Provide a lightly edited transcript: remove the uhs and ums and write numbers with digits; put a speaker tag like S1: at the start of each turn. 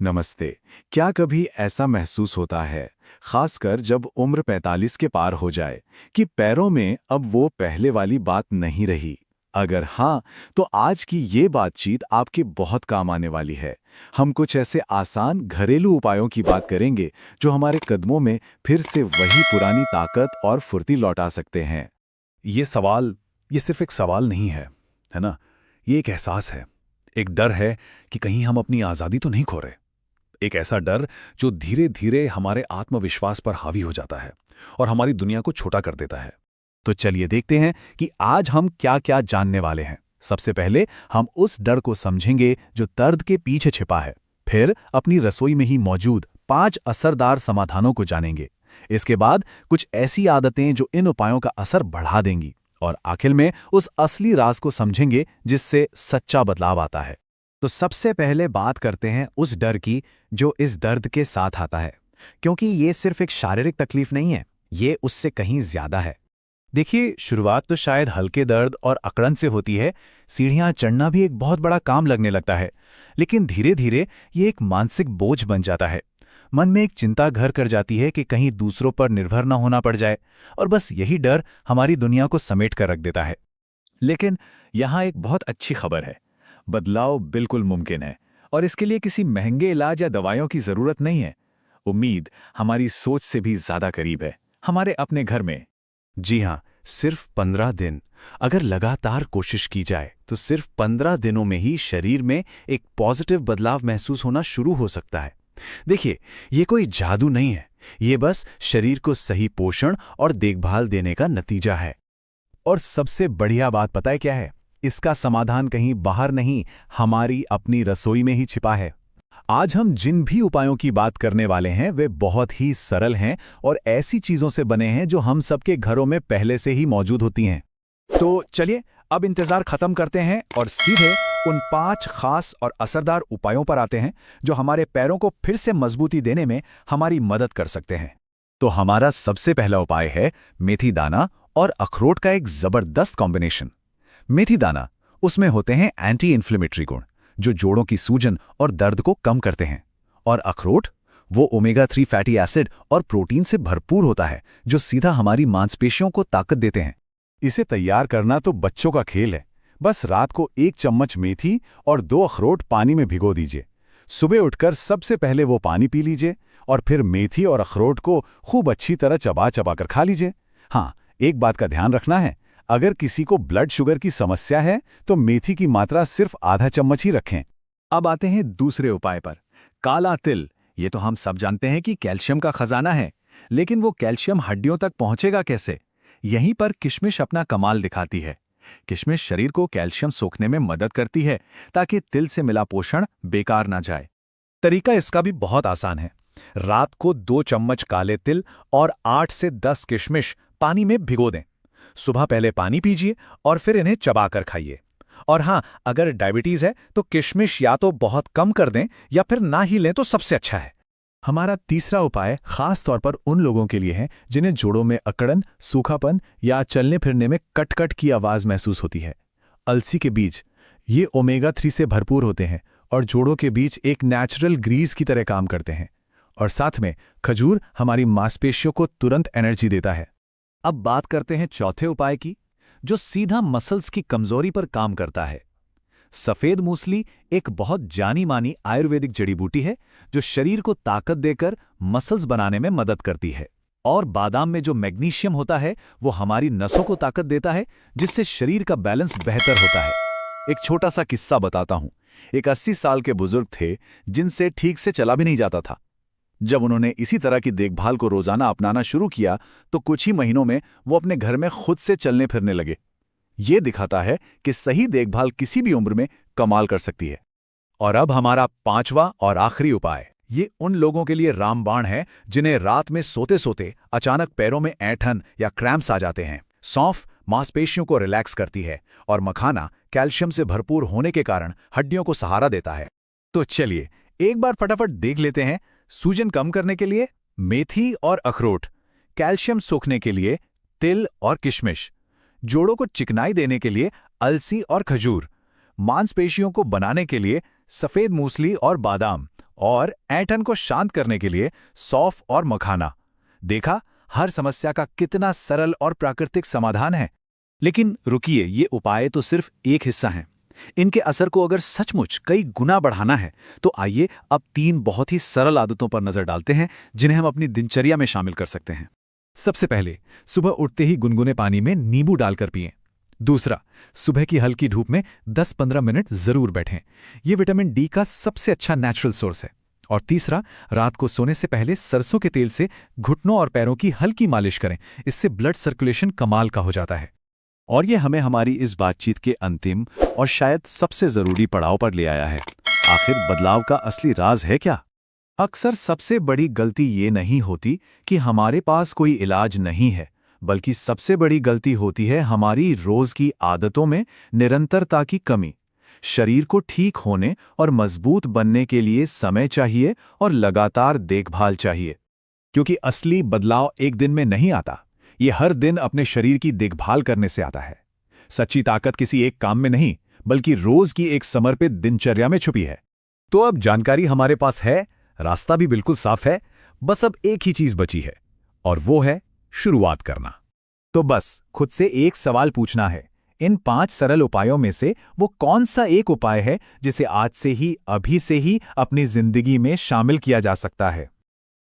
S1: नमस्ते। क्या कभी ऐसा महसूस होता है, खासकर जब उम्र 45 के पार हो जाए, कि पैरों में अब वो पहले वाली बात नहीं रही? अगर हाँ, तो आज की ये बातचीत आपके बहुत काम आने वाली है। हम कुछ ऐसे आसान घरेलू उपायों की बात करेंगे, जो हमारे कदमों में फिर से वही पुरानी ताकत और फुर्ती लौटा सकते हैं।
S2: ये सवाल ये सिर्फ एक सवाल नहीं है ना? ये एक एहसास है, एक डर है कि कहीं हम अपनी आज़ादी तो नहीं खो रहे। एक ऐसा डर जो धीरे-धीरे हमारे आत्मविश्वास पर हावी हो जाता है और हमारी दुनिया को छोटा कर देता है।
S1: तो चलिए देखते हैं कि आज हम क्या-क्या जानने वाले हैं। सबसे पहले हम उस डर को समझेंगे जो दर्द के पीछे छिपा है। फिर अपनी रसोई में ही मौजूद 5 असरदार समाधानों को जानेंगे। इसके बाद कुछ ऐसी आदतें जो इन उपायों का असर बढ़ा देंगी। और आखिर में उस असली राज को समझेंगे जिससे सच्चा बदलाव आता है। तो सबसे पहले बात करते हैं उस डर की जो इस दर्द के साथ आता है। क्योंकि ये सिर्फ एक शारीरिक तकलीफ नहीं है, ये उससे कहीं ज्यादा है। देखिए, शुरुआत तो शायद हल्के दर्द और अकड़न से होती है। सीढ़ियां चढ़ना भी एक बहुत बड़ा काम लगने लगता है। लेकिन धीरे धीरे ये एक मानसिक बोझ बन जाता है। मन में एक चिंता घर कर जाती है कि कहीं दूसरों पर निर्भर न होना पड़ जाए। और बस यही डर हमारी दुनिया को समेट कर रख देता है। लेकिन यहाँ एक बहुत अच्छी खबर है। बदलाव बिल्कुल मुमकिन है। और इसके लिए किसी महंगे इलाज या दवाइयों की जरूरत नहीं है। उम्मीद हमारी सोच से भी ज्यादा करीब है, हमारे अपने घर में। जी हाँ, सिर्फ 15 दिन। अगर लगातार कोशिश की जाए तो सिर्फ 15 दिनों में ही शरीर में एक पॉजिटिव बदलाव महसूस होना शुरू हो सकता है। देखिए, ये कोई जादू नहीं है, ये बस शरीर को सही पोषण और देखभाल देने का नतीजा है। और सबसे बढ़िया बात पता है क्या है? इसका समाधान कहीं बाहर नहीं, हमारी अपनी रसोई में ही छिपा है। आज हम जिन भी उपायों की बात करने वाले हैं वे बहुत ही सरल हैं और ऐसी चीजों से बने हैं जो हम सबके घरों में पहले से ही मौजूद होती हैं। तो चलिए, अब इंतजार खत्म करते हैं और सीधे उन 5 खास और असरदार उपायों पर आते हैं जो हमारे पैरों को फिर से मजबूती देने में हमारी मदद कर सकते हैं। तो हमारा सबसे पहला उपाय है मेथी दाना और अखरोट का एक जबरदस्त कॉम्बिनेशन। मेथी दाना, उसमें होते हैं एंटी इन्फ्लेमेटरी गुण जो जोड़ों की सूजन और दर्द को कम करते हैं। और अखरोट, वो ओमेगा 3 फैटी एसिड और प्रोटीन से भरपूर होता है जो सीधा हमारी मांसपेशियों को ताकत देते हैं। इसे तैयार करना तो बच्चों का खेल है। बस रात को 1 चम्मच मेथी और 2 अखरोट पानी में भिगो दीजिए। सुबह उठकर सबसे पहले वो पानी पी लीजिए और फिर मेथी और अखरोट को खूब अच्छी तरह चबा चबा कर खा लीजिए। हाँ, एक बात का ध्यान रखना है, अगर किसी को ब्लड शुगर की समस्या है तो मेथी की मात्रा सिर्फ आधा चम्मच ही रखें। अब आते हैं दूसरे उपाय पर, काला तिल। ये तो हम सब जानते हैं कि कैल्शियम का खजाना है, लेकिन वो कैल्शियम हड्डियों तक पहुंचेगा कैसे? यहीं पर किशमिश अपना कमाल दिखाती है। किशमिश शरीर को कैल्शियम सोखने में मदद करती है ताकि तिल से मिला पोषण बेकार ना जाए। तरीका इसका भी बहुत आसान है। रात को 2 चम्मच काले तिल और 8 से 10 किशमिश पानी में भिगो दें। सुबह पहले पानी पीजिए और फिर इन्हें चबाकर खाइए। और हाँ, अगर डायबिटीज है तो किशमिश या तो बहुत कम कर दें या फिर ना ही लें तो सबसे अच्छा है। हमारा तीसरा उपाय खास तौर पर उन लोगों के लिए है जिन्हें जोड़ों में अकड़न, सूखापन या चलने फिरने में कट-कट की आवाज महसूस होती है। अलसी के बीज, ये ओमेगा 3 से भरपूर होते हैं और जोड़ों के बीच एक नेचुरल ग्रीस की तरह काम करते हैं। और साथ में खजूर हमारी मांसपेशियों को तुरंत एनर्जी देता है। अब बात करते हैं चौथे उपाय की, जो सीधा मसल्स की कमजोरी पर काम करता है। सफेद मूसली एक बहुत जानी मानी आयुर्वेदिक जड़ी बूटी है जो शरीर को ताकत देकर मसल्स बनाने में मदद करती है। और बादाम में जो मैग्नीशियम होता है वो हमारी नसों को ताकत देता है, जिससे शरीर का बैलेंस बेहतर होता है। एक छोटा सा किस्सा बताता हूं। एक 80 साल के बुजुर्ग थे जिनसे ठीक से चला भी नहीं जाता था। जब उन्होंने इसी तरह की देखभाल को रोजाना अपनाना शुरू किया तो कुछ ही महीनों में वो अपने घर में खुद से चलने फिरने लगे। ये दिखाता है कि सही देखभाल किसी भी उम्र में कमाल कर सकती है। और अब हमारा 5वां और आखिरी उपाय, ये उन लोगों के लिए रामबाण है जिन्हें रात में सोते सोते अचानक पैरों में ऐंठन या क्रैम्प्स आ जाते हैं। सौंफ मांसपेशियों को रिलैक्स करती है और मखाना कैल्शियम से भरपूर होने के कारण हड्डियों को सहारा देता है। तो चलिए एक बार फटाफट देख लेते हैं। सूजन कम करने के लिए मेथी और अखरोट, कैल्शियम सोखने के लिए तिल और किशमिश, जोड़ों को चिकनाई देने के लिए अलसी और खजूर, मांसपेशियों को बनाने के लिए सफेद मूसली और बादाम, और ऐंठन को शांत करने के लिए सौंफ और मखाना। देखा, हर समस्या का कितना सरल और प्राकृतिक समाधान है। लेकिन रुकिए, ये उपाय तो सिर्फ एक हिस्सा हैं। इनके असर को अगर सचमुच कई गुना बढ़ाना है तो आइए अब 3 बहुत ही सरल आदतों पर नजर डालते हैं जिन्हें हम अपनी दिनचर्या में शामिल कर सकते हैं। सबसे पहले, सुबह उठते ही गुनगुने पानी में नींबू डालकर पिएं। दूसरा, सुबह की हल्की धूप में 10-15 मिनट जरूर बैठें। ये विटामिन डी का सबसे अच्छा नेचुरल सोर्स है। और तीसरा, रात को सोने से पहले सरसों के तेल से घुटनों और पैरों की हल्की मालिश करें। इससे ब्लड सर्कुलेशन कमाल का हो जाता है। और ये हमें हमारी इस बातचीत के अंतिम और शायद सबसे जरूरी पड़ाव पर ले आया है। आखिर बदलाव का असली राज है क्या? अक्सर सबसे बड़ी गलती ये नहीं होती कि हमारे पास कोई इलाज नहीं है, बल्कि सबसे बड़ी गलती होती है हमारी रोज की आदतों में निरंतरता की कमी। शरीर को ठीक होने और मजबूत बनने के लिए समय चाहिए और लगातार देखभाल चाहिए। क्योंकि असली बदलाव एक दिन में नहीं आता, ये हर दिन अपने शरीर की देखभाल करने से आता है। सच्ची ताकत किसी एक काम में नहीं, बल्कि रोज की एक समर्पित दिनचर्या में छुपी है। तो अब जानकारी हमारे पास है, रास्ता भी बिल्कुल साफ है, बस अब एक ही चीज बची है, और वो है शुरुआत करना। तो बस खुद से एक सवाल पूछना है, इन 5 सरल उपायों में से वो कौन सा एक उपाय है जिसे आज से ही, अभी से ही अपनी जिंदगी में शामिल किया जा सकता है?